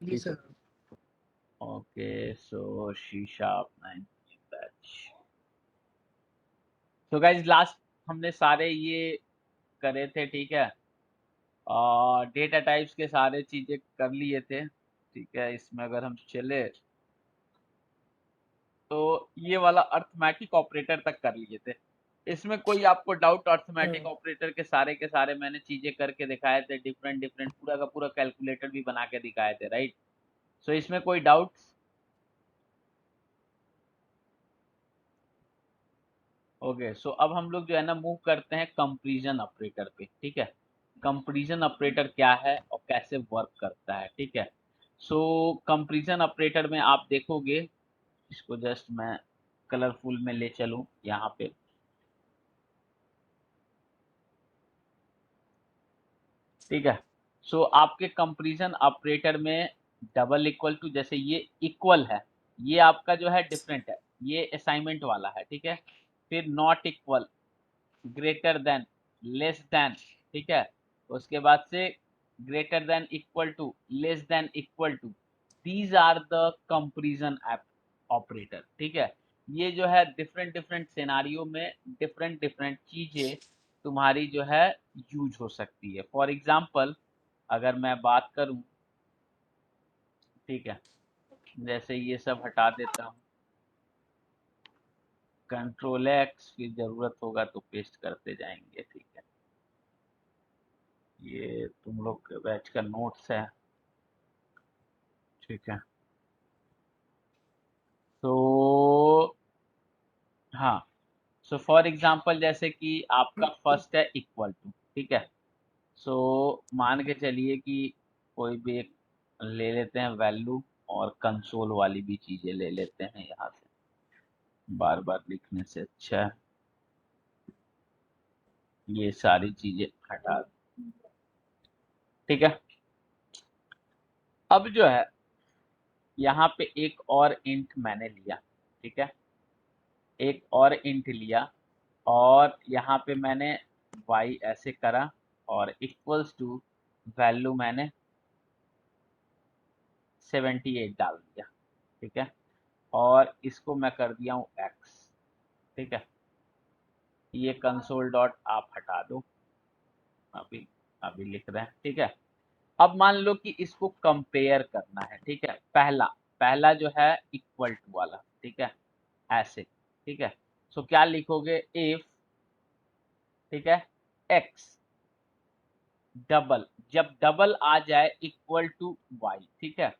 जी sir. Okay, सो शीशा 9 batch. तो guys last हमने सारे ये करे थे, ठीक है। और डेटा टाइप्स के सारे चीजें कर लिए थे, ठीक है। इसमें अगर हम चले तो ये वाला अर्थमेटिक ऑपरेटर तक कर लिए थे। इसमें कोई आपको डाउट? अर्थमेटिक ऑपरेटर के सारे मैंने चीजें करके दिखाए थे, डिफरेंट डिफरेंट, पूरा का पूरा कैलकुलेटर भी बना के दिखाए थे, राइट। सो इसमें कोई डाउट्स? ओके, सो अब हम लोग जो है ना मूव करते हैं कंपैरिजन ऑपरेटर पे, ठीक है। कंपैरिजन ऑपरेटर क्या है और कैसे वर्क करता है, ठीक है। सो कंपैरिजन ऑपरेटर में आप देखोगे, इसको जस्ट मैं कलरफुल में ले चलूं यहाँ पे, ठीक है। सो आपके कंपैरिजन ऑपरेटर में डबल इक्वल टू, जैसे ये इक्वल है, ये आपका जो है डिफरेंट है, ये असाइनमेंट वाला है, ठीक है। फिर not equal, greater than, less than, ठीक है। उसके बाद से greater than, equal to, less than, equal to, these are the comparison operator, ठीक है। ये जो है डिफरेंट डिफरेंट सिनारियो में डिफरेंट डिफरेंट चीजें तुम्हारी जो है यूज हो सकती है। फॉर एग्जाम्पल अगर मैं बात करूं, ठीक है, जैसे ये सब हटा देता हूं, कंट्रोल एक्स, फिर जरूरत होगा तो पेस्ट करते जाएंगे, ठीक है। ये तुम लोग के बैच का नोट्स है, ठीक है। तो हाँ, सो फॉर एग्जांपल जैसे कि आपका फर्स्ट है इक्वल टू, ठीक है। सो मान के चलिए कि कोई भी एक ले लेते हैं वैल्यू, और कंसोल वाली भी चीजें ले लेते हैं यहाँ से, बार बार लिखने से अच्छा है। ये सारी चीजें हटा दें, ठीक है। अब जो है यहाँ पे एक और इंट मैंने लिया, ठीक है। एक और इंट लिया, और यहाँ पे मैंने y ऐसे करा, और इक्वल्स टू वैल्यू मैंने 78 डाल दिया, ठीक है। और इसको मैं कर दिया हूँ x, ठीक है। ये कंसोल डॉट आप हटा दो, अभी अभी लिख रहे हैं, ठीक है। अब मान लो कि इसको कंपेयर करना है, ठीक है। पहला पहला जो है इक्वल टू वाला, ठीक है, ऐसे, ठीक है। सो क्या लिखोगे? इफ, ठीक है, x डबल, जब डबल आ जाए इक्वल टू y, ठीक है।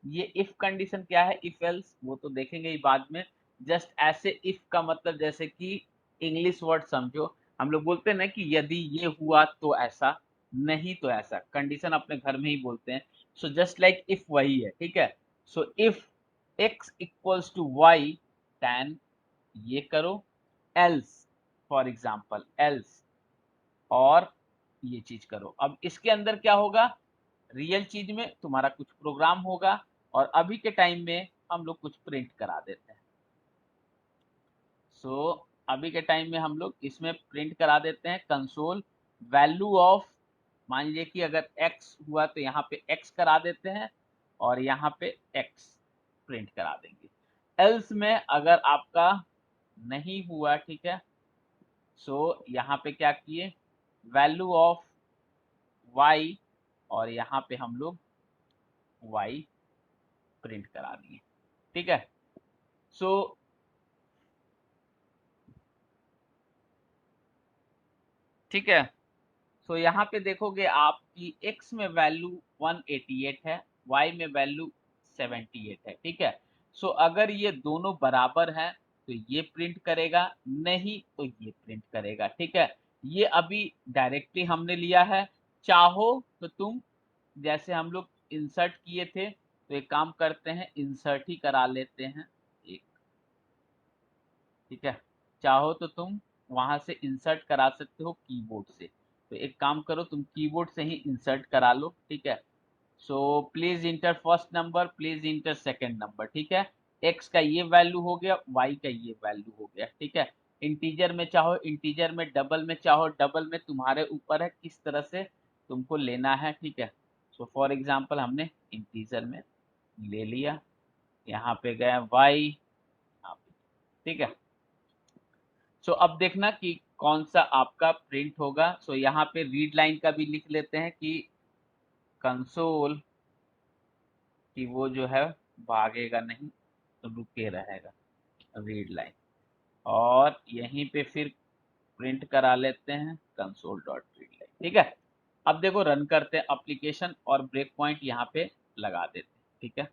ये इफ कंडीशन क्या है, इफ एल्स वो तो देखेंगे ही बाद में। जस्ट ऐसे इफ का मतलब जैसे कि इंग्लिश वर्ड समझो, हम लोग बोलते हैं ना कि यदि ये हुआ तो ऐसा, नहीं तो ऐसा, कंडीशन अपने घर में ही बोलते हैं। सो जस्ट लाइक इफ वही है, ठीक है। So if x equals to y, then ये करो, एल्स, फॉर एग्जाम्पल एल्स, और ये चीज करो। अब इसके अंदर क्या होगा? रियल चीज में तुम्हारा कुछ प्रोग्राम होगा, और अभी के टाइम में हम लोग कुछ प्रिंट करा देते हैं। सो अभी के टाइम में हम लोग इसमें प्रिंट करा देते हैं कंसोल वैल्यू ऑफ, मान लीजिए कि अगर x हुआ तो यहाँ पे x करा देते हैं, और यहाँ पे x प्रिंट करा देंगे। एल्स में अगर आपका नहीं हुआ, ठीक है, सो यहाँ पे क्या किए, वैल्यू ऑफ y, और यहाँ पे हम लोग y प्रिंट करा दिए, ठीक है। सो ठीक है। सो यहाँ पे देखोगे आप कि x में वैल्यू 188 है, y में वैल्यू 78 है, ठीक है। सो अगर ये दोनों बराबर हैं तो ये प्रिंट करेगा, नहीं तो ये प्रिंट करेगा, ठीक है। ये अभी डायरेक्टली हमने लिया है। चाहो तो तुम, जैसे हम लोग इंसर्ट किए थे, तो एक काम करते हैं, इंसर्ट ही करा लेते हैं एक, ठीक है। चाहो तो तुम वहां से इंसर्ट करा सकते हो कीबोर्ड से, तो एक काम करो, तुम कीबोर्ड से ही इंसर्ट करा लो, ठीक है। So please inter first number, please inter second number, ठीक है। एक्स का ये वैल्यू हो गया, वाई का ये वैल्यू हो गया, ठीक है। इंटीजर में चाहो इंटीजर में, डबल में चाहो डबल में, तुम्हारे ऊपर है किस तरह से तुमको लेना है, ठीक है। सो फॉर एग्जांपल हमने इंटीजर में ले लिया, यहाँ पे गया y, ठीक है। सो अब देखना कि कौन सा आपका प्रिंट होगा। सो यहाँ पे रीड लाइन का भी लिख लेते हैं कि कंसोल कि वो जो है भागेगा नहीं, तो रुके रहेगा रीड लाइन, और यहीं पे फिर प्रिंट करा लेते हैं कंसोल डॉट रीड लाइन, ठीक है। अब देखो रन करते हैं एप्लीकेशन और ब्रेक पॉइंट यहाँ पे लगा देते हैं, ठीक है।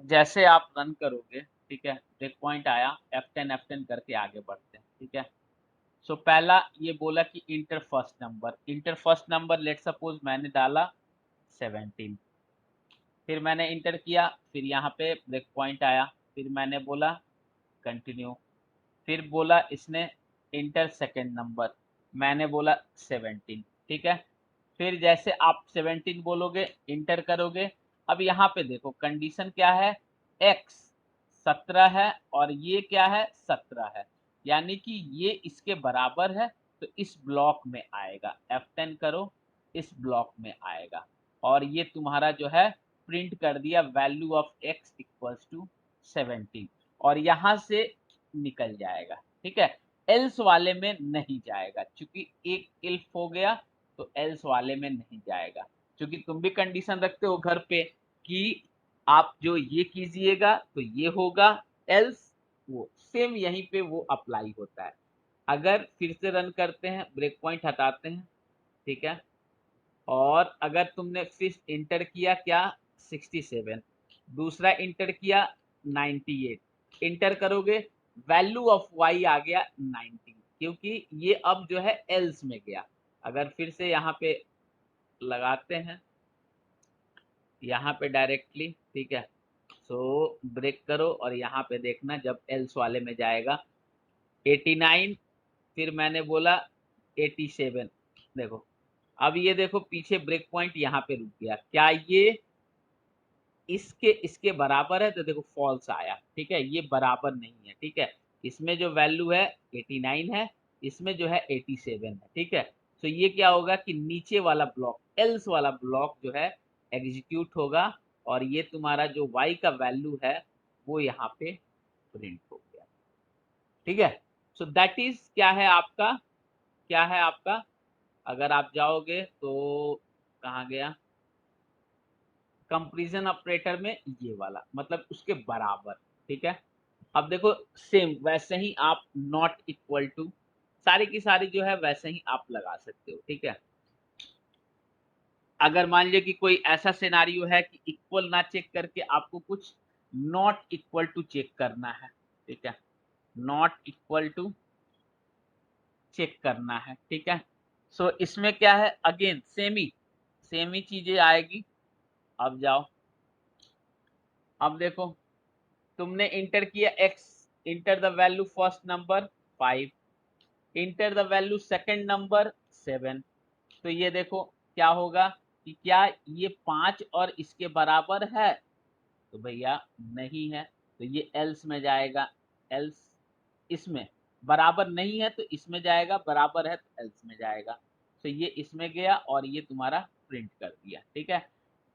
जैसे आप रन करोगे, ठीक है, ब्रेक पॉइंट आया, F10 करके आगे बढ़ते हैं, ठीक है। सो पहला ये बोला कि inter first number let suppose मैंने डाला 17, फिर मैंने इंटर किया, फिर यहाँ पे ब्रेक पॉइंट आया, फिर मैंने बोला कंटिन्यू, फिर बोला इसने इंटर सेकेंड नंबर, मैंने बोला 17, ठीक है। फिर जैसे आप 17 बोलोगे, इंटर करोगे, अब यहाँ पे देखो कंडीशन क्या है, x 17 है और ये क्या है 17 है, यानी कि ये इसके बराबर है, तो इस ब्लॉक में आएगा, F10 करो, इस ब्लॉक में आएगा, और ये तुम्हारा जो है प्रिंट कर दिया value of x equals to 17, और यहाँ से निकल जाएगा, ठीक है। एल्स वाले में नहीं जाएगा, क्योंकि एक इल्फ हो गया तो एल्स वाले में नहीं जाएगा, क्योंकि तुम भी कंडीशन रखते हो घर पे कि आप जो ये कीजिएगा तो ये होगा, एल्स वो सेम यहीं पे वो अप्लाई होता है। अगर फिर से रन करते हैं, ब्रेक पॉइंट हटाते हैं, ठीक है, और अगर तुमने फिर इंटर किया क्या 67, दूसरा इंटर किया 98, इंटर करोगे वैल्यू ऑफ y आ गया 90, क्योंकि ये अब जो है एल्स में गया। अगर फिर से यहाँ पे लगाते हैं, यहाँ पे डायरेक्टली, ठीक है, सो ब्रेक करो और यहाँ पे देखना जब एल्स वाले में जाएगा 89, फिर मैंने बोला 87, देखो अब ये देखो पीछे ब्रेक पॉइंट यहाँ पे रुक गया, क्या ये इसके बराबर है, तो देखो फॉल्स आया, ठीक है, ये बराबर नहीं है, ठीक है। इसमें जो वैल्यू है 89 है, इसमें जो है 87 है, ठीक है। तो ये क्या होगा कि नीचे वाला ब्लॉक, एल्स वाला ब्लॉक जो है एग्जीक्यूट होगा, और ये तुम्हारा जो y का वैल्यू है वो यहाँ पे प्रिंट हो गया, ठीक है। सो दैट इज क्या है आपका, क्या है आपका, अगर आप जाओगे तो कहाँ गया, कंपैरिजन ऑपरेटर में ये वाला मतलब उसके बराबर, ठीक है। अब देखो सेम वैसे ही आप नॉट इक्वल टू सारी की सारी जो है वैसे ही आप लगा सकते हो, ठीक है। अगर मान लीजिए कि कोई ऐसा सिनारियो है कि इक्वल ना चेक करके आपको कुछ नॉट इक्वल टू चेक करना है, ठीक है, नॉट इक्वल टू चेक करना है, ठीक है। सो इसमें क्या है, अगेन सेम ही चीजें आएगी। अब जाओ, अब देखो तुमने इंटर किया x, enter the value first number 5, enter the value second number 7, तो ये देखो क्या होगा कि क्या ये 5 और इसके बराबर है, तो भैया नहीं है, तो ये एल्स में जाएगा, एल्स इसमें बराबर नहीं है तो इसमें जाएगा, बराबर है तो एल्स में जाएगा, तो ये इसमें गया और ये तुम्हारा प्रिंट कर दिया, ठीक है।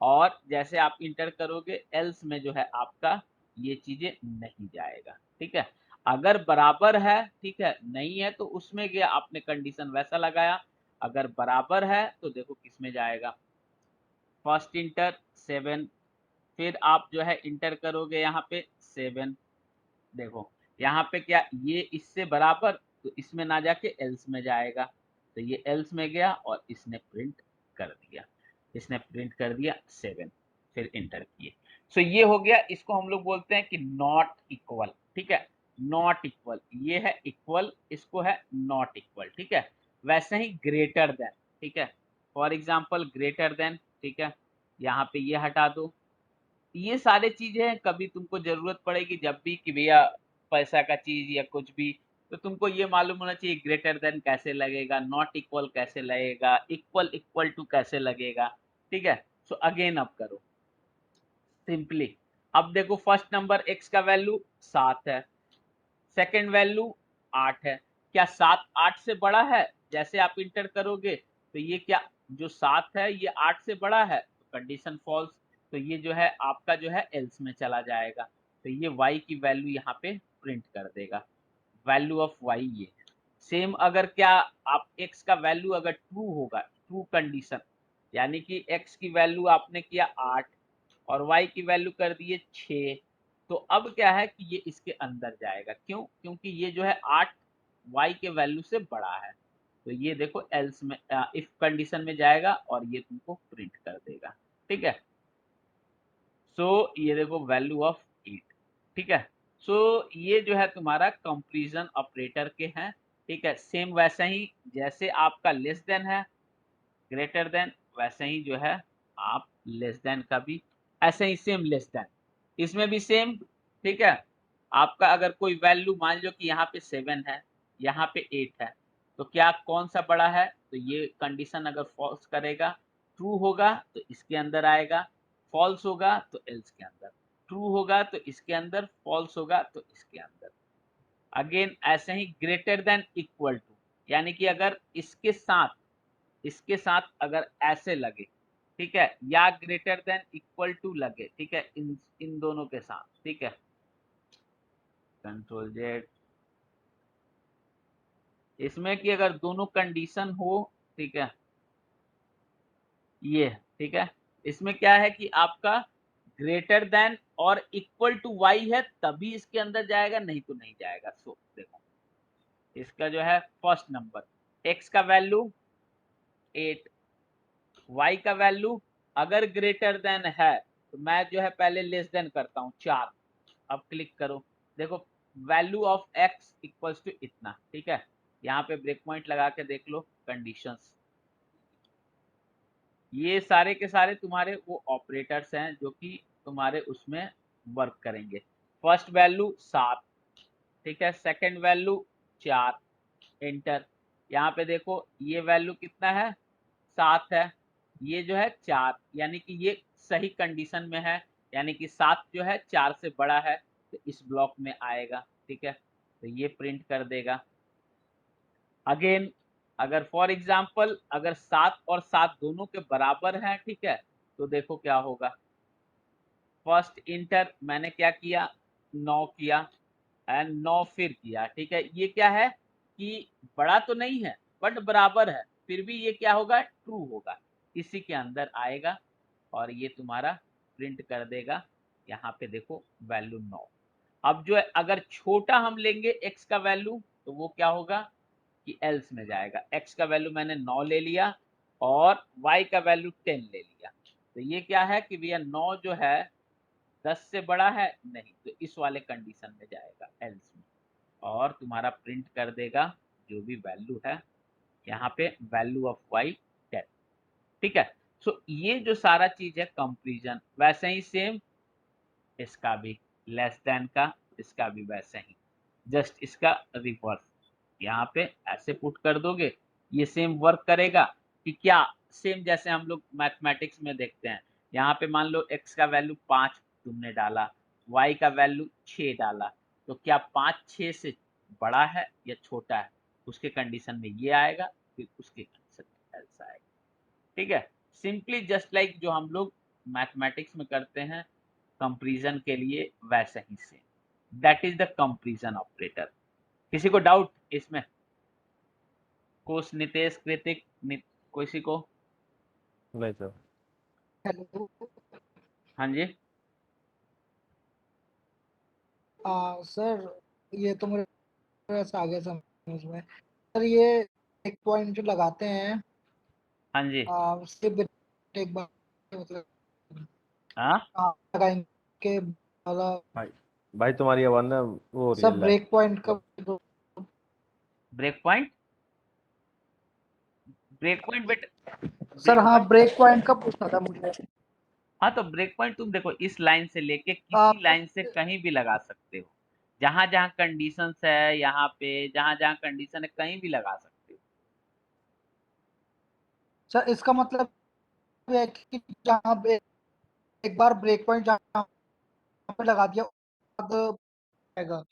और जैसे आप इंटर करोगे एल्स में जो है आपका ये चीजें नहीं जाएगा, ठीक है। अगर बराबर है, ठीक है, नहीं है तो उसमें गया, आपने कंडीशन वैसा लगाया, अगर बराबर है तो देखो किसमें जाएगा, फर्स्ट इंटर 7, फिर आप जो है इंटर करोगे यहाँ पे 7, देखो यहाँ पे क्या ये इससे बराबर, तो इसमें ना जाके एल्स में जाएगा, तो ये एल्स में गया और इसने प्रिंट कर दिया, इसने प्रिंट कर दिया 7, फिर इंटर किए। सो ये हो गया, इसको हम लोग बोलते हैं कि नॉट इक्वल, ठीक है, नॉट इक्वल, ये है इक्वल, इसको है नॉट इक्वल, ठीक है। वैसे ही ग्रेटर देन, ठीक है, फॉर एग्जाम्पल ग्रेटर देन, ठीक है, यहाँ पे ये हटा दो, ये सारे चीजें हैं, कभी तुमको जरूरत पड़ेगी जब भी कि भैया पैसा का चीज या कुछ भी, तो तुमको ये मालूम होना चाहिए ग्रेटर देन कैसे लगेगा, नॉट इक्वल कैसे लगेगा, इक्वल इक्वल टू कैसे लगेगा, ठीक है। सो अगेन अब करो सिंपली, अब देखो फर्स्ट नंबर x का वैल्यू 7 है, सेकंड वैल्यू 8 है, क्या 7 8 से बड़ा है, जैसे आप इंटर करोगे तो ये क्या जो 7 है ये 8 से बड़ा है, तो कंडीशन फॉल्स, तो ये जो है आपका जो है एल्स में चला जाएगा, तो ये y की वैल्यू यहाँ पे प्रिंट कर देगा, वैल्यू ऑफ y ये। सेम अगर क्या आप x का वैल्यू अगर ट्रू होगा, ट्रू कंडीशन, यानी कि x की वैल्यू आपने किया 8 और y की वैल्यू कर दिए 6, तो अब क्या है कि ये इसके अंदर जाएगा, क्यों? क्योंकि ये जो है 8 y के वैल्यू से बड़ा है, तो ये देखो एल्स में इफ कंडीशन में जाएगा और ये तुमको प्रिंट कर देगा, ठीक है। सो ये देखो वैल्यू ऑफ 8, ठीक है। सो ये जो है तुम्हारा कंपैरिजन ऑपरेटर के हैं, ठीक है। सेम वैसा ही जैसे आपका लेस देन है, ग्रेटर देन, वैसे ही जो है आप लेस देन का भी ऐसे ही सेम लेस देन, इसमें भी सेम, ठीक है। आपका अगर कोई वैल्यू मान लो कि यहाँ पे 7 है, यहाँ पे 8 है, तो क्या कौन सा बड़ा है? तो ये कंडीशन अगर फॉल्स करेगा, ट्रू होगा तो इसके अंदर आएगा, फॉल्स होगा तो एल्स के अंदर, ट्रू होगा तो इसके अंदर, फॉल्स होगा तो इसके अंदर। अगेन ऐसे ही ग्रेटर देन इक्वल टू, यानी कि अगर इसके साथ अगर ऐसे लगे, ठीक है, या ग्रेटर देन इक्वल टू लगे, ठीक है, इन दोनों के साथ, ठीक है, कंट्रोल जेड, इसमें कि अगर दोनों कंडीशन हो, ठीक है, ये, ठीक है, इसमें क्या है कि आपका ग्रेटर देन और इक्वल टू वाई है तभी इसके अंदर जाएगा, नहीं तो नहीं जाएगा। सो देखो इसका जो है फर्स्ट नंबर एक्स का वैल्यू 8, y का वैल्यू अगर ग्रेटर देन है तो मैं जो है पहले लेस देन करता हूँ 4, अब क्लिक करो, देखो value of x equals to इतना, ठीक है। यहाँ पे ब्रेक पॉइंट लगा के देख लो कंडीशंस, ये सारे के सारे तुम्हारे वो ऑपरेटर्स हैं जो कि तुम्हारे उसमें वर्क करेंगे। फर्स्ट वैल्यू 7, ठीक है, सेकंड वैल्यू 4, एंटर। यहाँ पे देखो ये वैल्यू कितना है, 7 है, ये जो है 4, यानी कि ये सही कंडीशन में है, यानी कि 7 जो है 4 से बड़ा है, तो इस ब्लॉक में आएगा, ठीक है, तो ये प्रिंट कर देगा। अगेन अगर फॉर एग्जाम्पल अगर 7 और 7 दोनों के बराबर हैं, ठीक है, तो देखो क्या होगा, फर्स्ट इंटर मैंने क्या किया, 9 किया एंड 9 फिर किया, ठीक है, ये क्या है कि बड़ा तो नहीं है बट बराबर है, फिर भी ये क्या होगा, ट्रू होगा, इसी के अंदर आएगा और ये तुम्हारा प्रिंट कर देगा, यहाँ पे देखो वैल्यू 9। अब जो है अगर छोटा हम लेंगे x का वैल्यू तो वो क्या होगा कि एल्स में जाएगा, x का वैल्यू मैंने 9 ले लिया और y का वैल्यू 10 ले लिया, तो ये क्या है कि भैया 9 जो है 10 से बड़ा है, नहीं, तो इस वाले कंडीशन में जाएगा एल्स में, और तुम्हारा प्रिंट कर देगा जो भी वैल्यू है, यहाँ पे वैल्यू ऑफ y 10, ठीक है। सो ये जो सारा चीज है कंपैरिजन, वैसे ही सेम इसका भी लेस देन का, इसका भी वैसे ही, जस्ट इसका रिवर्स, यहाँ पे ऐसे पुट कर दोगे, ये सेम वर्क करेगा कि क्या, सेम जैसे हम लोग मैथमेटिक्स में देखते हैं, यहाँ पे मान लो x का वैल्यू 5 तुमने डाला, y का वैल्यू 6 डाला, तो क्या 5 6 से बड़ा है या छोटा है, उसके कंडीशन में ये आएगा, फिर उसके कंडीशन में ऐसा आएगा, ठीक है। सिंपली जस्ट लाइक जो हम लोग मैथमेटिक्स में करते हैं कंपैरिजन के लिए, वैसे ही same, that is the comparison operator. किसी को डाउट इसमें? कोश, नितेश, कृतिक, किसी को? नहीं सर। हेलो। हाँ जी। सर ये तो मुझे से आगे समझ में। सर ये एक पॉइंट जो लगाते हैं, हाँ जी। सिर्फ एक बार मतलब हाँ लगाएंगे वाला। भाई भाई तुम्हारी आवाज ना वो हो रही सर है ब्रेक पॉइंट का ब्रेक पॉइंट, ब्रेक पॉइंट बेट, सर ब्रेक हाँ, पॉइंट, ब्रेक पॉइंट का पूछना था मुझे। हाँ तो ब्रेक पॉइंट तुम देखो इस लाइन से लेके आ, किसी लाइन से कहीं भी लगा सकते हो, जहां जहां कंडीशंस है, यहाँ पे जहां जहां कंडीशन है कहीं भी लगा सकते हो। सर इसका मतलब ये है कि जहाँ पे एक बार ब्रेक पॉइंट जहाँ पे लगा दिया बाद आएगा।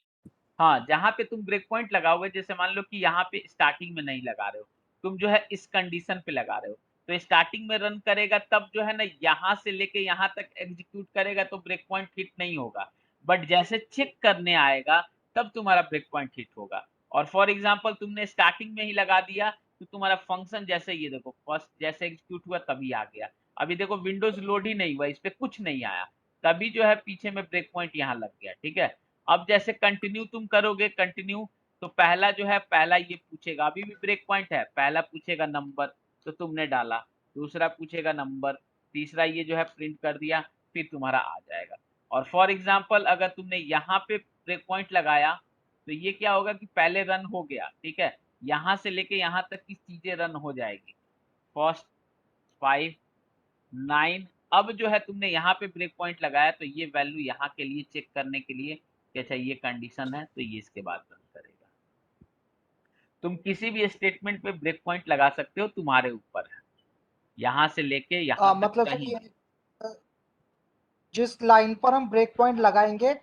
हाँ जहां पे तुम ब्रेक पॉइंट लगाओगे, जैसे मान लो कि यहाँ पे स्टार्टिंग में नहीं लगा रहे हो, तुम जो है इस कंडीशन पे लगा रहे हो, तो स्टार्टिंग में रन करेगा तब जो है ना यहाँ से लेके यहाँ तक एग्जीक्यूट करेगा तो ब्रेक पॉइंट हिट नहीं होगा, बट जैसे चेक करने आएगा तब तुम्हारा ब्रेक पॉइंट हिट होगा। और फॉर एग्जांपल तुमने स्टार्टिंग में ही लगा दिया तो तुम्हारा फंक्शन जैसे ये देखो फर्स्ट जैसे एग्जीक्यूट हुआ तभी आ गया। अभी देखो विंडोज लोड ही नहीं हुआ, इस पे कुछ नहीं आया, तभी जो है पीछे में ब्रेक पॉइंट यहाँ लग गया, ठीक है। अब जैसे कंटिन्यू तुम करोगे कंटिन्यू, तो पहला जो है पहला ये पूछेगा, अभी भी ब्रेक पॉइंट है, पहला पूछेगा नंबर तो तुमने डाला, दूसरा पूछेगा नंबर, तीसरा ये जो है प्रिंट कर दिया, फिर तुम्हारा आ जाएगा। और फॉर एग्जांपल अगर तुमने यहाँ पे ब्रेक पॉइंट लगाया तो ये क्या होगा कि पहले रन हो गया, ठीक है, यहाँ से लेके यहाँ तक की चीजें रन हो जाएगी, फर्स्ट 5 9। अब जो है तुमने यहाँ पे ब्रेक पॉइंट लगाया तो ये वैल्यू यहाँ के लिए चेक करने के लिए कि अच्छा ये कंडीशन है तो ये इसके बाद रन करेगा। तुम किसी भी स्टेटमेंट पे ब्रेक पॉइंट लगा सकते हो, तुम्हारे ऊपर है, यहाँ से लेके यहाँ तक मतलब कहीं सर भी। ये जिस लाइन पर हम ब्रेक पॉइंट लगाएंगे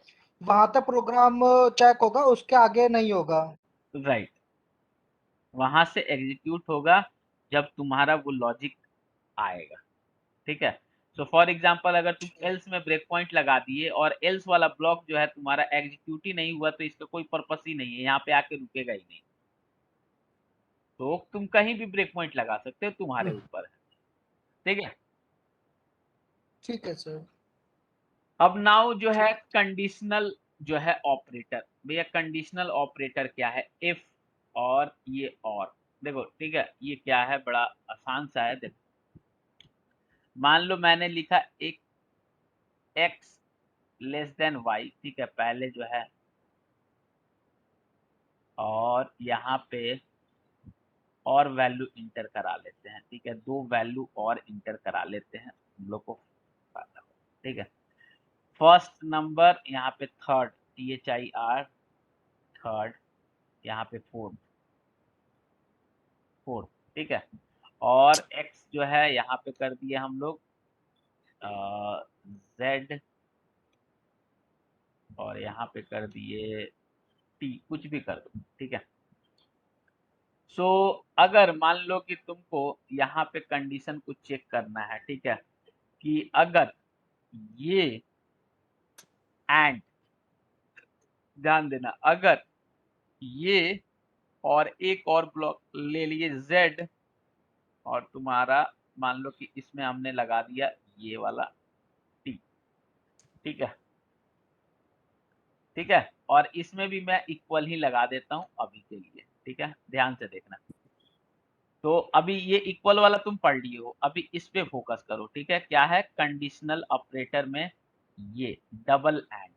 वहां तक प्रोग्राम चेक होगा, उसके आगे नहीं होगा। राइट, वहां से एग्जीक्यूट होगा जब तुम्हारा वो लॉजिक आएगा, ठीक है। सो फॉर एग्जांपल अगर तुम एल्स में ब्रेक पॉइंट लगा दिए और एल्स वाला ब्लॉक जो है तुम्हारा एग्जीक्यूट ही नहीं हुआ तो इसका कोई पर्पस ही नहीं है, यहाँ पे आके रुकेगा ही नहीं। तो तुम कहीं भी ब्रेक पॉइंट लगा सकते हो, तुम्हारे ऊपर है, ठीक है। ठीक है सर। अब नाउ जो है कंडीशनल जो है ऑपरेटर, भैया कंडीशनल ऑपरेटर क्या है, इफ और ये और देखो, ठीक है, ये क्या है, बड़ा आसान सा है। देखो मान लो मैंने लिखा एक x लेस देन y, ठीक है, पहले जो है, और यहाँ पे और वैल्यू इंटर करा लेते हैं, ठीक है, दो वैल्यू और इंटर करा लेते हैं, हम लोग को फायदा हो, ठीक है। फर्स्ट नंबर यहाँ पे थर्ड, THIR थर्ड, यहाँ पे फोर्थ फोर्थ, ठीक है। और x जो है यहाँ पे कर दिए हम लोग z, और यहाँ पे कर दिए t, कुछ भी कर दो, ठीक है। सो अगर मान लो कि तुमको यहाँ पे कंडीशन को चेक करना है, ठीक है, कि अगर ये एंड, ध्यान देना, अगर ये और एक और ब्लॉक ले लिए z, और तुम्हारा मान लो कि इसमें हमने लगा दिया ये वाला t, ठीक है, ठीक है, और इसमें भी मैं इक्वल ही लगा देता हूं अभी के लिए, ठीक है, ध्यान से देखना। तो अभी ये इक्वल वाला तुम पढ़ लिए हो, अभी इस पे फोकस करो, ठीक है। क्या है कंडीशनल ऑपरेटर में, ये डबल एंड,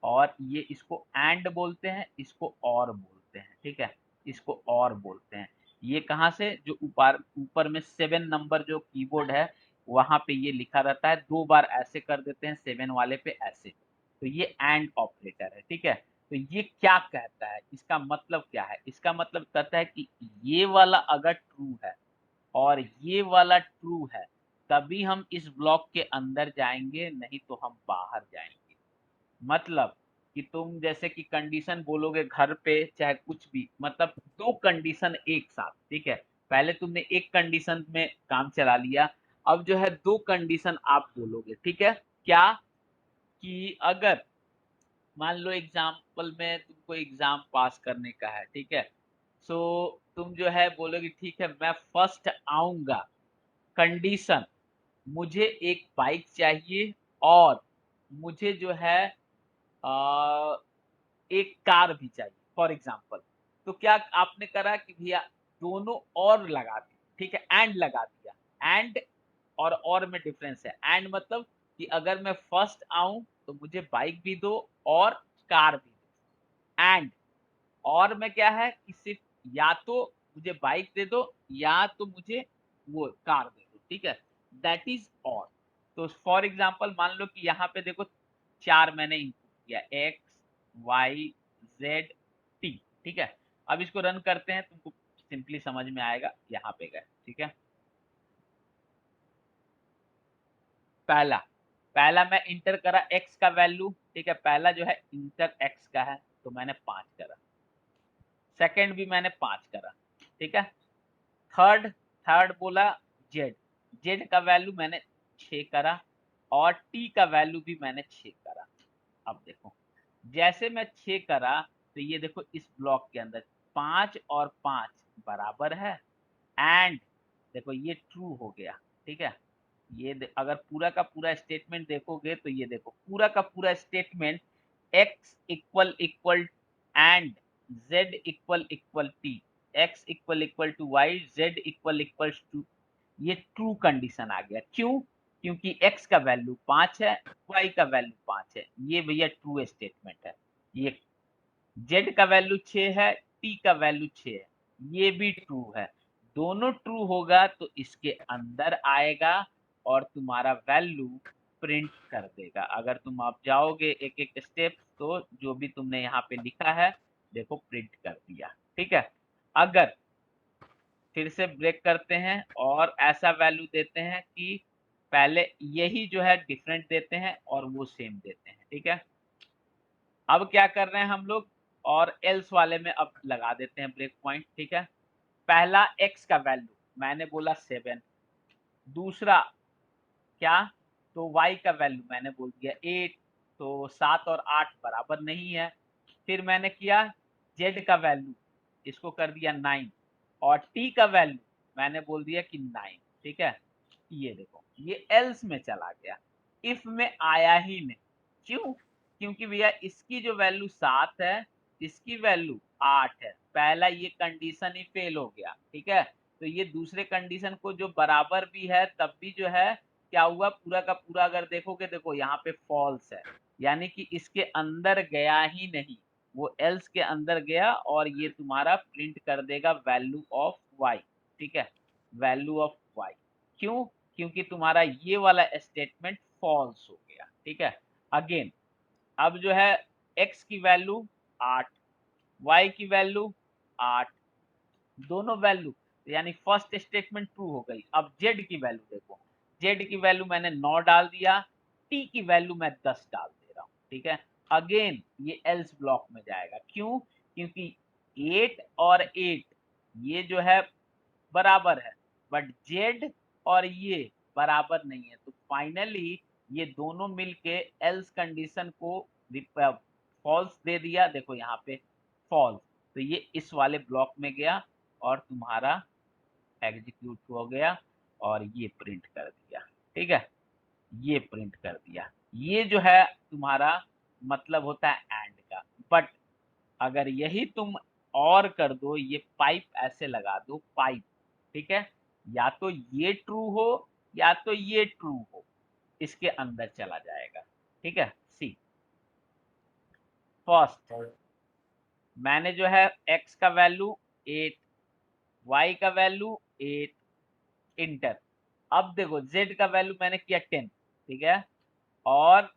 और ये इसको एंड बोलते हैं, इसको और बोलते हैं, ठीक है, इसको और बोलते हैं। ये कहाँ से, जो ऊपर ऊपर में 7 नंबर जो कीबोर्ड है वहां पे ये लिखा रहता है, दो बार ऐसे कर देते हैं 7 वाले पे ऐसे, तो ये एंड ऑपरेटर है, ठीक है। तो ये क्या कहता है, इसका मतलब क्या है, इसका मतलब कहता है कि ये वाला अगर ट्रू है और ये वाला ट्रू है तभी हम इस ब्लॉक के अंदर जाएंगे, नहीं तो हम बाहर जाएंगे। मतलब कि तुम जैसे कि कंडीशन बोलोगे घर पे चाहे कुछ भी, मतलब दो कंडीशन एक साथ, ठीक है, पहले तुमने एक कंडीशन में काम चला लिया, अब जो है दो कंडीशन आप बोलोगे, ठीक है। क्या कि अगर मान लो एग्जाम्पल में तुमको एग्जाम पास करने का है, ठीक है, सो तुम जो है बोलोगे ठीक है मैं फर्स्ट आऊंगा, कंडीशन मुझे एक बाइक चाहिए और मुझे जो है एक कार भी चाहिए फॉर एग्जाम्पल। तो क्या आपने करा कि भैया दोनों और लगा दी, ठीक है, एंड लगा दिया, एंड और में डिफरेंस है, एंड मतलब कि अगर मैं फर्स्ट आऊं तो मुझे बाइक भी दो और कार भी दो, एंड और में क्या है कि सिर्फ या तो मुझे बाइक दे दो या तो मुझे वो कार दे दो, ठीक है, दैट इज और। तो फॉर एग्जांपल मान लो कि यहाँ पे देखो चार मैंने इनपुट किया, एक्स वाई जेड टी, ठीक है। अब इसको रन करते हैं, तुमको सिंपली समझ में आएगा, यहाँ पे गए, ठीक है। पहला पहला मैं इंटर करा x का वैल्यू, ठीक है, पहला जो है इंटर x का है तो मैंने 5 करा, सेकंड भी मैंने 5 करा, ठीक है। थर्ड थर्ड बोला z, जेड का वैल्यू मैंने 6 करा और टी का वैल्यू भी मैंने 6 करा। अब देखो जैसे मैं 6 करा तो ये देखो इस ब्लॉक के अंदर 5 और 5 बराबर है एंड देखो ये ट्रू हो गया। ठीक है, अगर पूरा का पूरा स्टेटमेंट देखोगे तो ये देखो पूरा का पूरा statement x equal equal and z equal equal t, x equal equal to y, z equal equal to, ये ट्रू कंडीशन आ गया। क्यों? क्योंकि x का वैल्यू 5 है, y का वैल्यू 5 है, ये भैया ट्रू स्टेटमेंट है। ये z का वैल्यू 6 है, t का वैल्यू 6 है, ये भी ट्रू है। दोनों ट्रू होगा तो इसके अंदर आएगा और तुम्हारा वैल्यू प्रिंट कर देगा। अगर तुम आप जाओगे एक एक स्टेप तो जो भी तुमने यहाँ पे लिखा है देखो प्रिंट कर दिया। ठीक है, अगर फिर से ब्रेक करते हैं और ऐसा वैल्यू देते हैं कि पहले यही जो है डिफरेंट देते हैं और वो सेम देते हैं। ठीक है, अब क्या कर रहे हैं हम लोग और एल्स वाले में अब लगा देते हैं ब्रेक पॉइंट। ठीक है, पहला x का वैल्यू मैंने बोला 7, दूसरा क्या तो y का वैल्यू मैंने बोल दिया 8, तो 7 और 8 बराबर नहीं है। फिर मैंने किया z का वैल्यू इसको कर दिया 9 और t का वैल्यू मैंने बोल दिया कि 9। ठीक है, ये देखो ये एल्स में चला गया, इफ में आया ही नहीं। क्यों? क्योंकि भैया इसकी जो वैल्यू 7 है, इसकी वैल्यू 8 है, पहला ये कंडीशन ही फेल हो गया। ठीक है, तो ये दूसरे कंडीशन को जो बराबर भी है तब भी जो है क्या हुआ, पूरा का पूरा अगर देखोगे देखो यहाँ पे फॉल्स है, यानी कि इसके अंदर गया ही नहीं, वो एल्स के अंदर गया और ये तुम्हारा प्रिंट कर देगा वैल्यू ऑफ y। ठीक है, वैल्यू ऑफ y। क्यों? क्योंकि तुम्हारा ये वाला स्टेटमेंट फॉल्स हो गया। ठीक है, अगेन अब जो है x की वैल्यू 8, y की वैल्यू 8, दोनों वैल्यू यानी फर्स्ट स्टेटमेंट ट्रू हो गई। अब z की वैल्यू देखो, z की वैल्यू मैंने 9 डाल दिया, t की वैल्यू मैं 10 डाल दे रहा हूँ। ठीक है, अगेन ये एल्स ब्लॉक में जाएगा। क्यों? क्योंकि 8 और 8 ये जो है बराबर है बट z और ये बराबर नहीं है, तो फाइनली ये दोनों मिलके एल्स कंडीशन को फॉल्स दे दिया। देखो यहाँ पे फॉल्स, तो ये इस वाले ब्लॉक में गया और तुम्हारा एग्जीक्यूट हो गया और ये प्रिंट कर दिया। ठीक है, ये प्रिंट कर दिया। ये जो है तुम्हारा मतलब होता है एंड का। बट अगर यही तुम और कर दो, ये पाइप ऐसे लगा दो पाइप, ठीक है, या तो ये ट्रू हो या तो ये ट्रू हो, इसके अंदर चला जाएगा। ठीक है, सी फर्स्ट मैंने जो है x का वैल्यू 8, y का वैल्यू 8, इंटर। अब देखो z का वैल्यू मैंने किया 10। ठीक है, और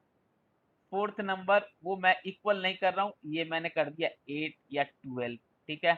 फोर्थ नंबर वो मैं इक्वल नहीं कर रहा हूं, ये मैंने कर दिया 8 या 12। ठीक है,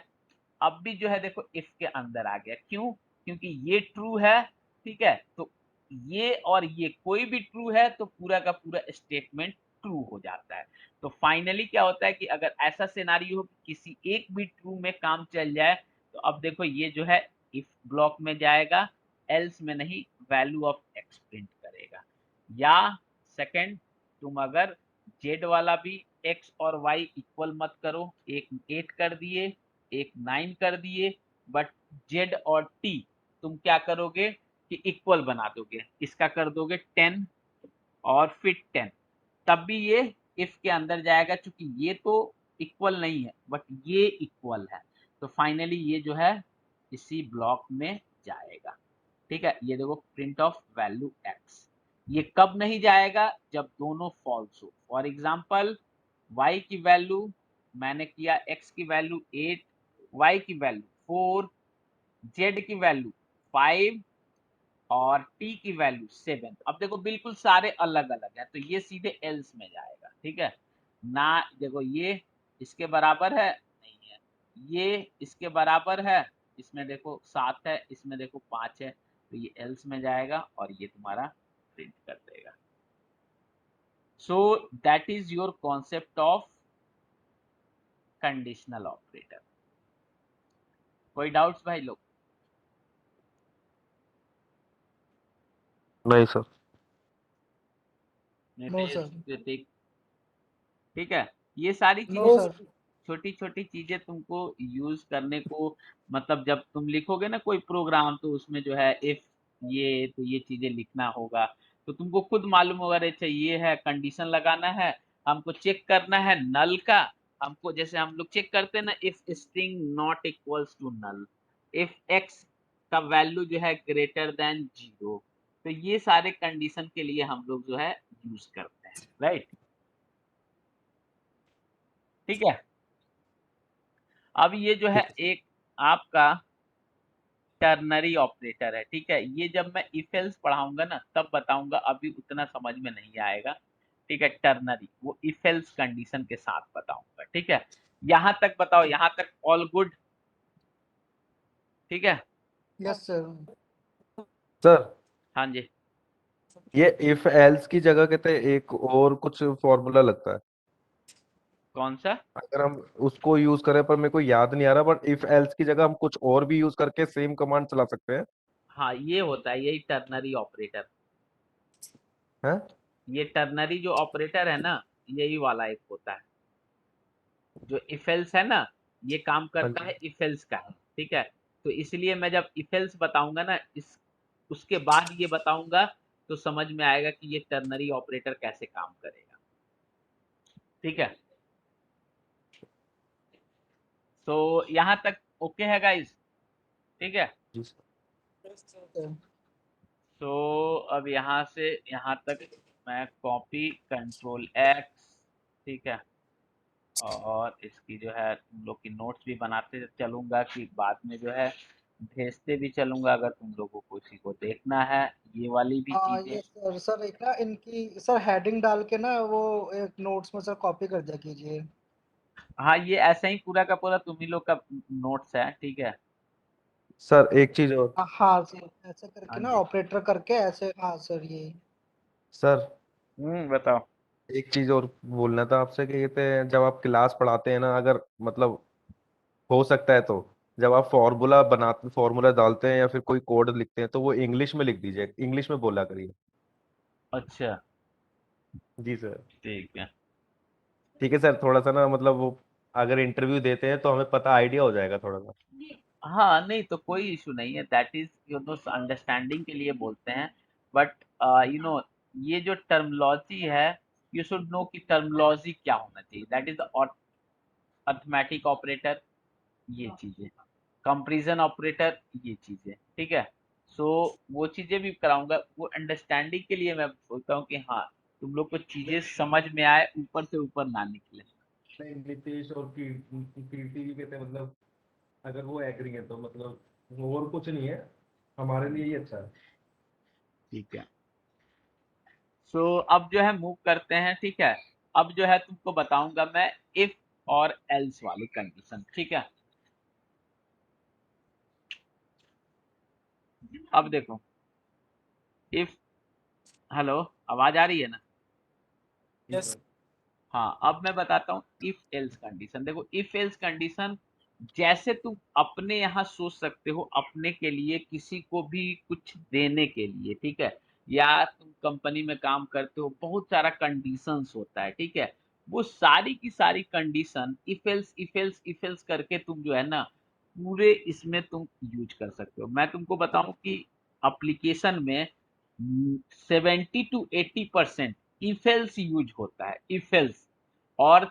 अब भी जो है देखो इफ के अंदर आ गया। क्यों? क्योंकि ये ट्रू है। ठीक है, तो ये और ये कोई भी ट्रू है तो पूरा का पूरा स्टेटमेंट ट्रू हो जाता है। तो फाइनली क्या होता है कि अगर ऐसा सिनारियो हो कि किसी एक भी ट्रू में काम चल जाए तो अब देखो ये जो है इफ ब्लॉक में जाएगा, एल्स में नहीं, वैल्यू ऑफ एक्स प्रिंट करेगा। या सेकंड, तुम अगर जेड वाला भी एक्स और वाई इक्वल मत करो, एक 8 कर दिए एक 9 कर दिए, बट जेड और टी तुम क्या करोगे कि इक्वल बना दोगे, इसका कर दोगे 10 और फिर 10, तब भी ये इफ के अंदर जाएगा, क्योंकि ये तो इक्वल नहीं है बट ये इक्वल है, तो फाइनली ये जो है इसी ब्लॉक में जाएगा। ठीक है, ये देखो प्रिंट ऑफ वैल्यू एक्स, ये कब नहीं जाएगा, जब दोनों फॉल्स हो। फॉर एग्जाम्पल y की वैल्यू मैंने किया x की वैल्यू 8, y की वैल्यू 4, z की वैल्यू 5 और t की वैल्यू 7। अब देखो बिल्कुल सारे अलग अलग है तो ये सीधे एल्स में जाएगा। ठीक है ना, देखो ये इसके बराबर है नहीं है, ये इसके बराबर है, इसमें देखो 7 है, इसमें देखो 5 है, तो ये एल्स में जाएगा और ये तुम्हारा प्रिंट कर देगा। So that is your concept of conditional operator. कोई डाउट्स भाई लोग? नहीं सर। No sir. टिक, ठीक है। ये सारी नो चीजें सर। छोटी छोटी चीजें तुमको यूज करने को, मतलब जब तुम लिखोगे ना कोई प्रोग्राम, तो उसमें जो है इफ ये, तो ये चीजें लिखना होगा। तो तुमको खुद मालूम होगा, अरे अच्छा ये है, कंडीशन लगाना है, हमको चेक करना है नल का। हमको जैसे हम लोग चेक करते हैं ना, if string not equals to null, if X का वैल्यू जो है ग्रेटर देन 0, तो ये सारे कंडीशन के लिए हम लोग जो है यूज करते हैं, राइट। ठीक है। अब ये जो है एक आपका टर्नरी ऑपरेटर है, ठीक है। ये जब मैं इफ एल्स पढ़ाऊंगा ना तब बताऊंगा, अभी उतना समझ में नहीं आएगा, ठीक है। टर्नरी वो इफ एल्स कंडीशन के साथ बताऊंगा, ठीक है। यहां तक बताओ, यहां तक ऑल गुड, ठीक है। Yes sir. सर हाँ जी। ये इफ एल्स की जगह कहते हैं एक और कुछ फॉर्मूला लगता है, कौन सा? अगर हम उसको यूज करें, पर मेरे को याद नहीं आ रहा, बट इफ एल्स की जगह हम कुछ और भी यूज करके सेम कमांड चला सकते हैं। हाँ, ये होता है, यही टर्नरी ऑपरेटर। हैं? ये टर्नरी जो ऑपरेटर है ना, यही वाला एक होता है। जो इफ एल्स है ना, ये काम हाँ करता जी। है इफ एल्स का है, ठीक है। तो इसलिए मैं जब इफ एल्स बताऊंगा ना, इस उसके बाद ये बताऊंगा, तो समझ में आएगा कि ये टर्नरी ऑपरेटर कैसे काम करेगा, ठीक है। तो यहां तक ओके है गाइस, ठीक है। जी तो अब यहाँ से यहाँ तक मैं कॉपी कंट्रोल एक्स, ठीक है। और इसकी जो है तुम लोग की नोट्स भी बनाते चलूंगा, कि बाद में जो है भेजते भी चलूंगा, अगर तुम लोगों को किसी को देखना है ये वाली भी हाँ चीजें। ये सर, सर एक ना इनकी सर हेडिंग डाल के ना वो एक नोट्स में सर कॉपी कर दिया कीजिए। हाँ, ये ऐसा ही पूरा का पूरा तुम ही लोग का नोट्स है, ठीक है। सर, एक चीज और। हाँ सर, ऐसे हाँ करके ना जी। ऑपरेटर करके ऐसे, हाँ सर ये। सर, बताओ। एक चीज और बोलना था आपसे कि कहते हैं जब आप क्लास पढ़ाते हैं ना, अगर मतलब हो सकता है तो जब आप फॉर्मूला डालते हैं या फिर कोई कोड लिखते हैं तो वो इंग्लिश में लिख दीजिए, इंग्लिश में बोला करिए। अच्छा, जी सर। ठीक है। ठीक है सर, थोड़ा सा ना मतलब वो अगर इंटरव्यू देते हैं तो हमें पता आइडिया हो जाएगा थोड़ा सा। हाँ, नहीं तो कोई इशू नहीं है, दैट इज अंडरस्टैंडिंग के लिए बोलते हैं। बट यू नो, ये जो टर्मोलॉजी है, यू शुड नो कि टर्मोलॉजी क्या होना चाहिए। दैट इज अर्थमेटिक ऑपरेटर, ये चीजें, कंपैरिजन ऑपरेटर, ये चीजें, ठीक है। सो वो चीजें भी कराऊंगा, वो अंडरस्टैंडिंग के लिए मैं बोलता हूँ कि हाँ, तुम लोग को चीजें समझ में आए, ऊपर से ऊपर ना निकले। नहीं, नीतीश और कीर्ति भी कहते हैं मतलब अगर वो एग्री है तो मतलब और कुछ नहीं है, हमारे लिए ही अच्छा है। ठीक है। सो अब जो है मूव करते हैं, ठीक है। अब जो है तुमको बताऊंगा मैं इफ और एल्स वाली कंडीशन, ठीक है। अब देखो, इफ, हेलो, आवाज आ रही है ना? यस। हाँ, अब मैं बताता हूँ इफ एल्स कंडीशन। देखो, इफ एल्स कंडीशन जैसे तुम अपने यहाँ सोच सकते हो, अपने के लिए किसी को भी कुछ देने के लिए, ठीक है। या तुम कंपनी में काम करते हो, बहुत सारा कंडीशंस होता है, ठीक है। वो सारी की सारी condition if else if else if else करके तुम जो है ना, पूरे इसमें तुम यूज कर सकते हो। मैं तुमको बताऊं कि एप्लीकेशन में 70 to 80% इफ एल्स यूज होता है, इफ एल्स। और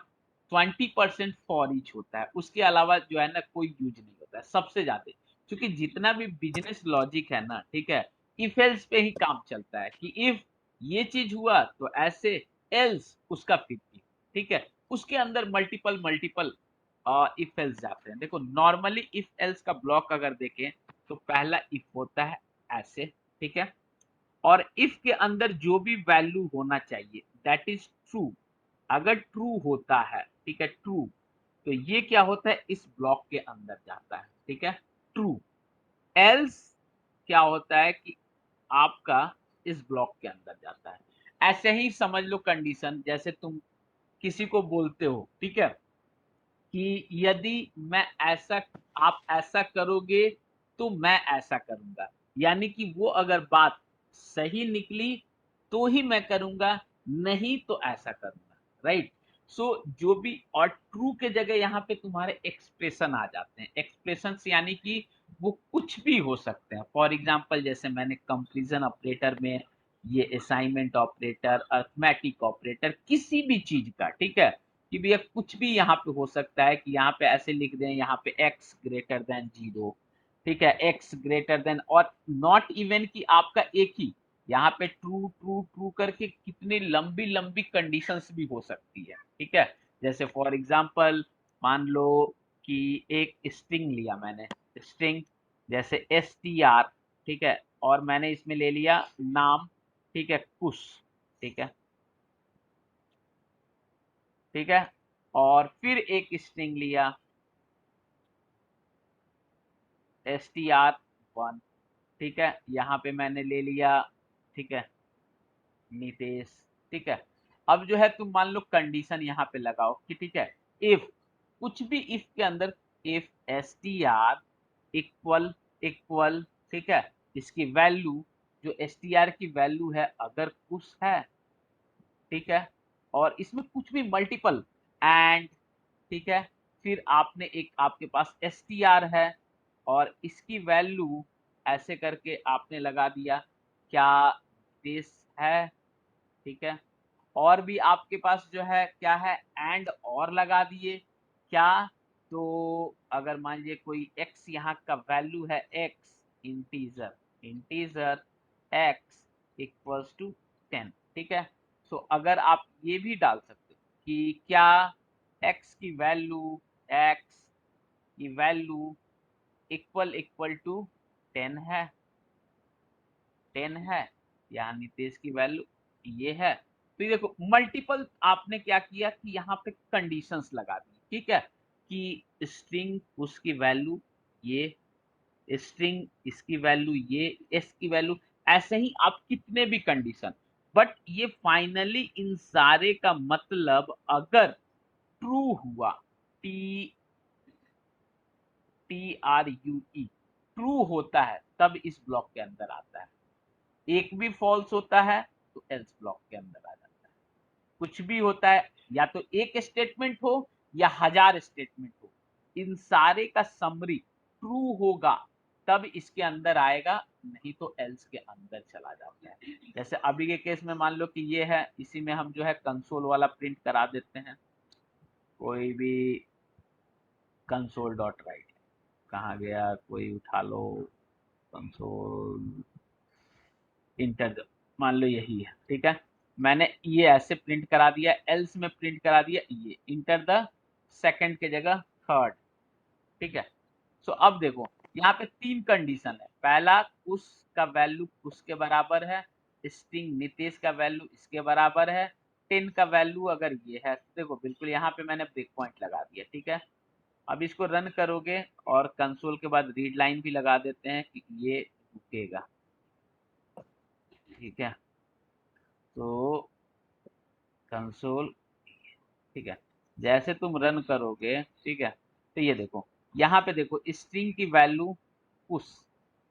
20% फॉर ईच होता है, उसके अलावा जो है ना कोई यूज नहीं होता है सबसे ज्यादा। क्योंकि जितना भी बिजनेस लॉजिक है ना, ठीक है, इफ एल्स पे ही काम चलता है, कि इफ ये चीज हुआ तो ऐसे, एल्स उसका 50, ठीक है। उसके अंदर मल्टीपल मल्टीपल इफ एल्स जाते हैं। देखो, नॉर्मली इफ एल्स का ब्लॉक अगर देखें, तो पहला इफ होता है ऐसे, ठीक है। और इफ के अंदर जो भी वैल्यू होना चाहिए, दैट इज ट्रू, अगर ट्रू होता है, ठीक है, ट्रू, तो ये क्या होता है, इस ब्लॉक के अंदर जाता है, ठीक है, ट्रू। एल्स क्या होता है कि आपका इस ब्लॉक के अंदर जाता है। ऐसे ही समझ लो कंडीशन, जैसे तुम किसी को बोलते हो, ठीक है, कि यदि मैं ऐसा, आप ऐसा करोगे तो मैं ऐसा करूंगा, यानी कि वो अगर बात सही निकली तो ही मैं करूंगा, नहीं तो ऐसा करूंगा, राइट। सो जो भी, और ट्रू के जगह यहाँ पे तुम्हारे एक्सप्रेशन आ जाते हैं। एक्सप्रेशन यानी कि वो कुछ भी हो सकते हैं। फॉर एग्जाम्पल जैसे मैंने कंपैरिजन ऑपरेटर में ये असाइनमेंट ऑपरेटर, अरिथमेटिक ऑपरेटर, किसी भी चीज का, ठीक है, कि भैया कुछ भी यहाँ पे हो सकता है कि यहाँ पे ऐसे लिख दें, यहाँ पे x ग्रेटर देन 0, ठीक है, x ग्रेटर देन, और नॉट इवन कि आपका एक ही, यहाँ पे ट्रू ट्रू ट्रू करके कितनी लंबी लंबी कंडीशंस भी हो सकती है, ठीक है। जैसे फॉर एग्जांपल मान लो कि एक स्ट्रिंग लिया मैंने, स्ट्रिंग जैसे str, ठीक है, और मैंने इसमें ले लिया नाम, ठीक है, कुश, ठीक है, ठीक है, और फिर एक स्ट्रिंग लिया str1, ठीक है, यहाँ पे मैंने ले लिया, ठीक है, नितेश, ठीक है। अब जो है तुम मान लो कंडीशन यहाँ पे लगाओ कि ठीक है, इफ, कुछ भी इफ के अंदर, इफ str इक्वल इक्वल, ठीक है, इसकी वैल्यू, जो str की वैल्यू है अगर कुछ है, ठीक है, और इसमें कुछ भी मल्टीपल एंड, ठीक है, फिर आपने एक, आपके पास str है और इसकी वैल्यू ऐसे करके आपने लगा दिया, क्या दिस है, ठीक है, और भी आपके पास जो है क्या है, एंड और लगा दिए, क्या, तो अगर मान लीजिए कोई x यहाँ का वैल्यू है, x integer, integer x equals to 10, ठीक है। सो अगर आप ये भी डाल सकते हो कि क्या x की वैल्यू, x की वैल्यू इक्वल इक्वल टू 10 है, 10 है, या नितेश की वैल्यू ये है। तो ये देखो मल्टीपल आपने क्या किया कि यहाँ पे कंडीशंस लगा दी, ठीक है, कि स्ट्रिंग उसकी वैल्यू ये, स्ट्रिंग इसकी वैल्यू ये, एस की वैल्यू, ऐसे ही आप कितने भी कंडीशन, बट ये फाइनली इन सारे का मतलब अगर ट्रू हुआ, T T R you E, true होता है तब इस ब्लॉक के अंदर आता है। एक भी फॉल्स होता है तो एल्स ब्लॉक के अंदर आ जाता है। कुछ भी होता है, या तो एक स्टेटमेंट हो या 1000 स्टेटमेंट हो, इन सारे का समरी ट्रू होगा तब इसके अंदर आएगा, नहीं तो एल्स के अंदर चला जाता है। जैसे अभी के केस में मान लो कि ये है, इसी में हम जो है कंसोल वाला प्रिंट करा देते हैं, कोई भी कंसोल डॉट राइट, कहाँ गया, कोई उठा लो, कंसोल इंटर, मान लो यही है, ठीक है, मैंने ये ऐसे प्रिंट करा दिया, एल्स में प्रिंट करा दिया ये इंटर द सेकंड के जगह थर्ड, ठीक है। सो अब देखो यहाँ पे 3 कंडीशन है। पहला, कुश का वैल्यू कुश के बराबर है, स्ट्रिंग नितेश का वैल्यू इसके बराबर है, 10 का वैल्यू अगर ये है, तो देखो बिल्कुल यहाँ पे मैंने ब्रेक पॉइंट लगा दिया, ठीक है। अब इसको रन करोगे और कंसोल के बाद रीड लाइन भी लगा देते हैं कि ये रुकेगा, ठीक है। तो कंसोल, ठीक है, जैसे तुम रन करोगे, ठीक है, तो ये देखो यहाँ पे देखो स्ट्रिंग की वैल्यू उस,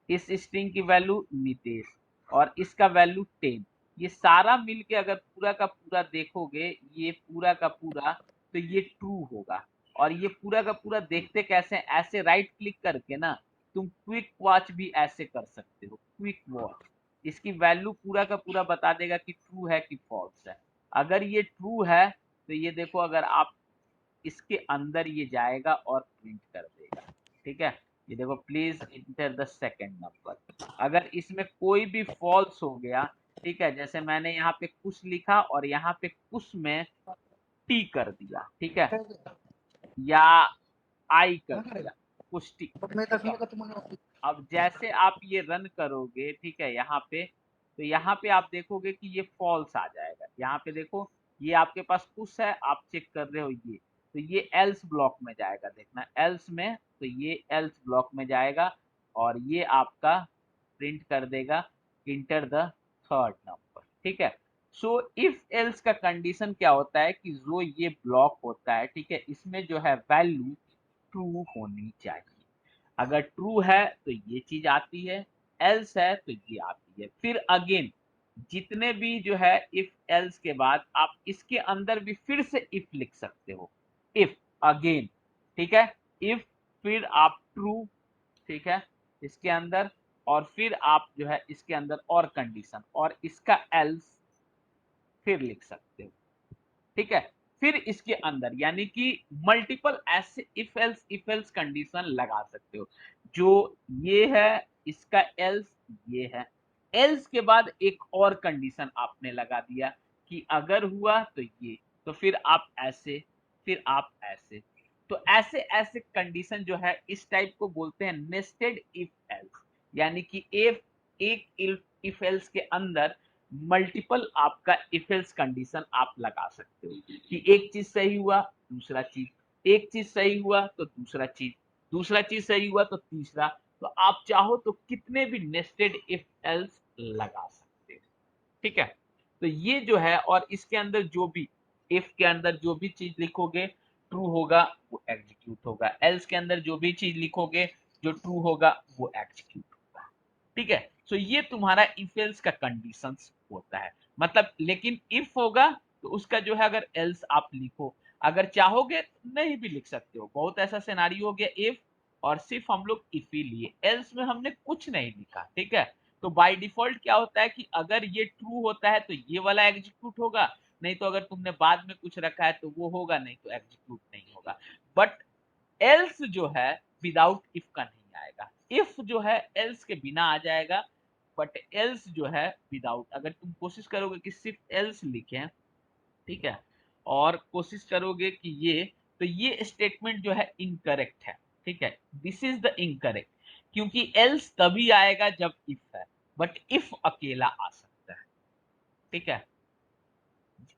इस स्ट्रिंग की वैल्यू नितेश, और इसका वैल्यू 10, ये सारा मिलके अगर पूरा का पूरा देखोगे, ये पूरा का पूरा, तो ये ट्रू होगा। और ये पूरा का पूरा देखते कैसे, ऐसे राइट क्लिक करके ना तुम क्विक वॉच भी ऐसे कर सकते हो, क्विक वॉच, इसकी वैल्यू पूरा का पूरा बता देगा कि ट्रू है कि फॉल्स है। अगर ये ट्रू है तो ये देखो, अगर आप इसके अंदर ये जाएगा और प्रिंट कर देगा, ठीक है। ये देखो please enter the second number. अगर इसमें कोई भी फॉल्स हो गया, ठीक है, जैसे मैंने यहाँ पे कुछ लिखा और यहाँ पे कुछ में टी कर दिया, ठीक है, या आई कर दिया, कुछ टी। बट मैं 10 मिनट का तुम्हें अब जैसे आप ये रन करोगे, ठीक है, यहाँ पे, तो यहाँ पे आप देखोगे कि ये फॉल्स आ जाएगा। यहाँ पे देखो ये आपके पास पुश है, आप चेक कर रहे हो ये, तो ये एल्स ब्लॉक में जाएगा, देखना एल्स में, तो ये एल्स ब्लॉक में जाएगा और ये आपका प्रिंट कर देगा इंटर द थर्ड नंबर, ठीक है। सो इफ एल्स का कंडीशन क्या होता है कि जो ये ब्लॉक होता है, ठीक है, इसमें जो है वैल्यू ट्रू होनी चाहिए। अगर ट्रू है तो ये चीज आती है, एल्स है तो ये आती है। फिर अगेन जितने भी जो है इफ एल्स के बाद आप इसके अंदर भी फिर से इफ लिख सकते हो, इफ अगेन, ठीक है, इफ फिर आप ट्रू, ठीक है, इसके अंदर, और फिर आप जो है इसके अंदर और कंडीशन और इसका एल्स फिर लिख सकते हो, ठीक है। फिर इसके अंदर यानी कि मल्टीपल ऐसे इफ एल्स कंडीशन लगा सकते हो। जो ये है इसका एल्स, ये है एल्स के बाद एक और कंडीशन आपने लगा दिया कि अगर हुआ तो ये, तो फिर आप ऐसे, फिर आप ऐसे, तो ऐसे ऐसे कंडीशन जो है इस टाइप को बोलते हैं नेस्टेड इफ एल्स। यानी कि एक इफ एल्स के अंदर मल्टीपल आपका इफ एल्स कंडीशन आप लगा सकते हो कि एक चीज सही हुआ दूसरा चीज, एक चीज सही हुआ तो दूसरा चीज, दूसरा चीज सही हुआ तो तीसरा। तो आप चाहो तो कितने भी नेस्टेड इफ एल्स लगा सकते हो, ठीक है। तो ये जो है, और इसके अंदर जो भी इफ के अंदर जो भी चीज लिखोगे ट्रू होगा वो एग्जीक्यूट होगा, एल्स के अंदर जो भी चीज लिखोगे जो ट्रू होगा वो एग्जीक्यूट होगा, ठीक है। सो ये तुम्हारा इफ एल्स का कंडीशंस होता है। मतलब लेकिन इफ होगा तो उसका जो है अगर एल्स आप लिखो, अगर चाहोगे तो नहीं भी लिख सकते हो। बहुत ऐसा सिनेरियो हो गया इफ और सिर्फ हम लोग इफ ही लिए, एल्स में हमने कुछ नहीं लिखा, ठीक है। तो बाय डिफॉल्ट क्या होता है कि अगर ये ट्रू होता है तो ये वाला एग्जीक्यूट होगा, नहीं तो अगर तुमने बाद में कुछ रखा है तो वो होगा, नहीं तो एग्जीक्यूट नहीं होगा। बट एल्स जो है विदाउट इफ का नहीं आएगा, इफ जो है एल्स के बिना आ जाएगा, बट एल्स जो है विदाउट। अगर तुम कोशिश करोगे कि सिर्फ एल्स लिखें, ठीक है, और कोशिश करोगे कि ये, तो ये स्टेटमेंट जो है इनकरेक्ट है, ठीक है, दिस इज द इनकरेक्ट, क्योंकि एल्स तभी आएगा जब इफ है, बट इफ अकेला आ सकता है, ठीक है।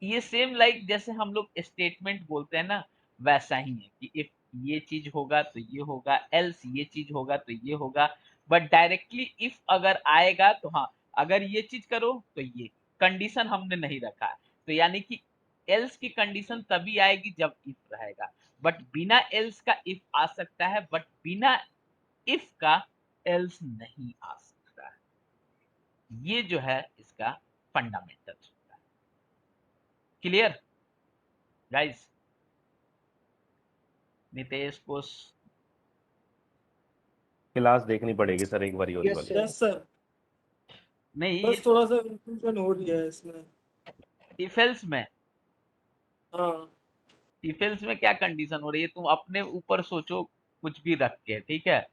ये सेम लाइक जैसे हम लोग स्टेटमेंट बोलते हैं ना, वैसा ही है कि इफ ये चीज होगा तो ये होगा, एल्स ये चीज होगा तो ये होगा। बट डायरेक्टली इफ अगर आएगा तो हाँ, अगर ये चीज करो तो ये कंडीशन हमने नहीं रखा है, तो यानी कि एल्स की कंडीशन तभी आएगी जब इफ रहेगा। बट बिना एल्स का इफ आ सकता है, बट बिना इफ का एल्स नहीं आ सकता है। ये जो है इसका फंडामेंटल होता है। Clear guys? Nitesh Kush? Class देखनी पड़ेगी सर एक बारी और यस वाली। सर। यस सर, नहीं, ये बस थोड़ा सा कंफ्यूजन हो रही है इसमें। इफेल्स में, हाँ इफेल्स में क्या कंडीशन हो रही है, तुम अपने ऊपर सोचो कुछ भी रख के, ठीक है,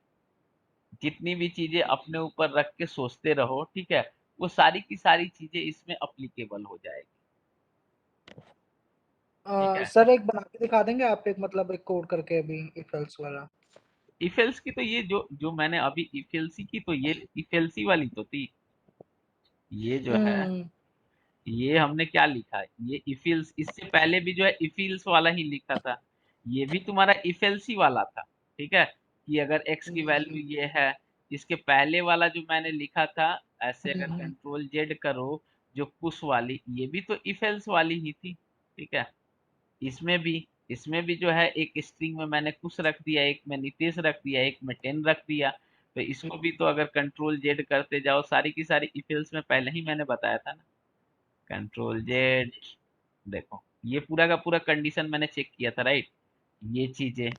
जितनी भी चीजें अपने ऊपर रख के सोचते रहो, ठीक है, वो सारी की सारी चीजें इसमें अप्लीकेबल हो जाएगी, ठीक है। सर एक बना के दिखा देंगे आप, एक मतलब एक कोड करके अभी इफ एल्स वाला। इफेल्स की तो ये जो जो मैंने अभी इफेल्सी की, तो ये इफेल्सी वाली तो थी, ये जो है हम्म। ये हमने क्या लिखा है, ये इफिल्स, इससे पहले भी जो है इफिल्स वाला ही लिखा था, ये भी तुम्हारा इफेल्सी वाला था, ठीक है, कि अगर x की वैल्यू ये है। इसके पहले वाला जो मैंने लिखा था, ऐसे अगर कंट्रोल जेड करो, जो पुश वाली, ये भी तो इफेल्स वाली ही थी, ठीक है। इसमें भी जो है एक स्ट्रिंग में मैंने कुछ रख दिया, एक में नितेश रख दिया, एक में 10 रख दिया। तो इसको भी तो अगर कंट्रोल जेड करते जाओ, सारी की सारी इफेल्स में पहले ही मैंने बताया था ना, कंट्रोल जेड, देखो ये पूरा का पूरा कंडीशन मैंने चेक किया था, राइट, ये चीजें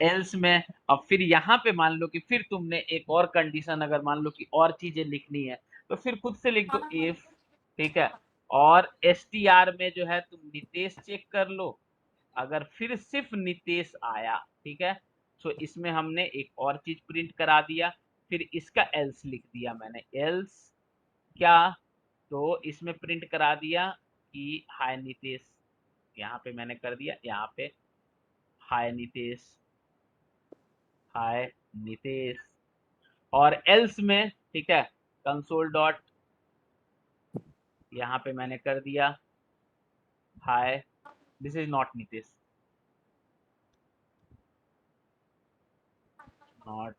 एल्स में। अब फिर यहाँ पे मान लो कि फिर तुमने एक और कंडीशन अगर मान लो कि और चीजें लिखनी है, तो फिर खुद से लिख दो इफ, ठीक है, और एसटीआर में जो है तुम नितेश चेक कर लो, अगर फिर सिर्फ नितेश आया, ठीक है, तो इसमें हमने एक और चीज प्रिंट करा दिया, फिर इसका एल्स लिख दिया मैंने, एल्स क्या, तो इसमें प्रिंट करा दिया कि हाय नितेश, यहाँ पे मैंने कर दिया, यहाँ पे हाय नितेश, हाय नितेश, और एल्स में, ठीक है, कंसोल डॉट, यहाँ पे मैंने कर दिया hi, this is not Nitesh, not